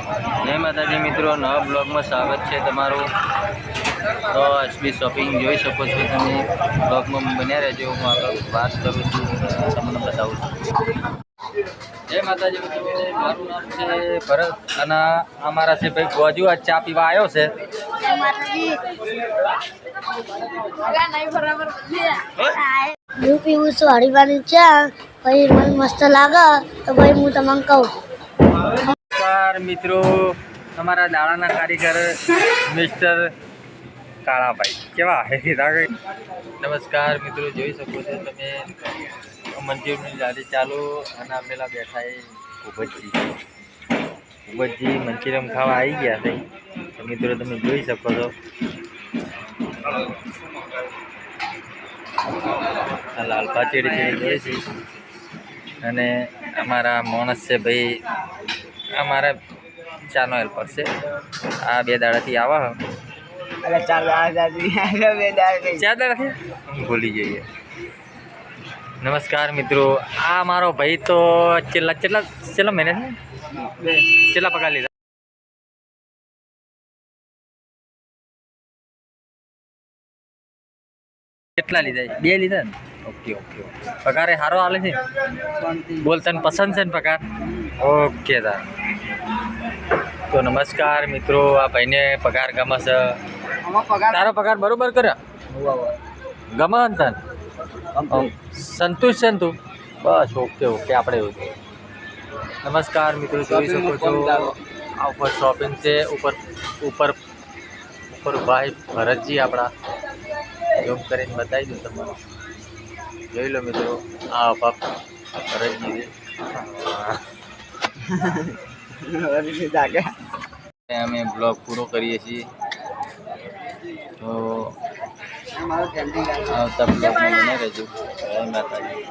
જય માતાજી મિત્રો, નવા બ્લોગમાં સ્વાગત છે તમારું। તો એસબી શોપિંગ જોઈ શકો છો તમે, બ્લોગમાં બન્યા રહેજો। હું આગળ વાત કરું છું, તમને બતાવું છું। જય માતાજી મિત્રો, મારું નામ છે ભરત અને અમારા છે ભાઈ ગોજુ આ ચા પીવા આવ્યો છે। હું પીવું છું હળીવાની ચા, પછી મને મસ્ત લાગે તો ભાઈ હું તમને કહું। નમસ્કાર મિત્રો, અમારા દાડાના કારીગર મિસ્ટર કાળાભાઈ કેવા હે? નમસ્કાર મિત્રો, જોઈ શકો છો તમે મંચુરિયનની ગાડી ચાલુ અને પેલા બેઠા એ ભૂપતજી મંચુરિયન ખાવા આવી ગયા છે। તો મિત્રો તમે જોઈ શકો છો લાલપા ચેડી ચેડી જોઈ છે અને અમારા માણસ છે ભાઈ, અમારા ચાનો હેલ્પર છે। આ 2 દાડાથી આવા ચાર દાડાથી ભૂલી જઈએ। નમસ્કાર મિત્રો, આ મારો ભાઈ તો છેલ્લા મહિને છેલ્લા પગાર લીધા? કેટલા લીધા? 2 લીધા ને? Okay okay okay. પગાર સારો હાલે છે? બોલ, તને પસંદ છે ને પગાર? ઓકે તાર તો નમસ્કાર મિત્રો, આ ભાઈને પગાર ગમે છે? તારો પગાર બરોબર કરે? ગમે ને તને? સંતુષ્ટ છે ને તું? બસ ઓકે ઓકે। આપણે નમસ્કાર મિત્રો, જોઈ શકો છો આ ઉપર શોપિંગ છે, ઉપર ભાઈ ભરતજી આપણા ઝૂમ કરીને બતાવી દઉં તમને, જોઈ લો મિત્રો। આ ભરતજી અમે બ્લોગ પૂરો કરીએ છીએ, તો આવતા બ્લોગમાં બને રહેજો। જય માતાજી।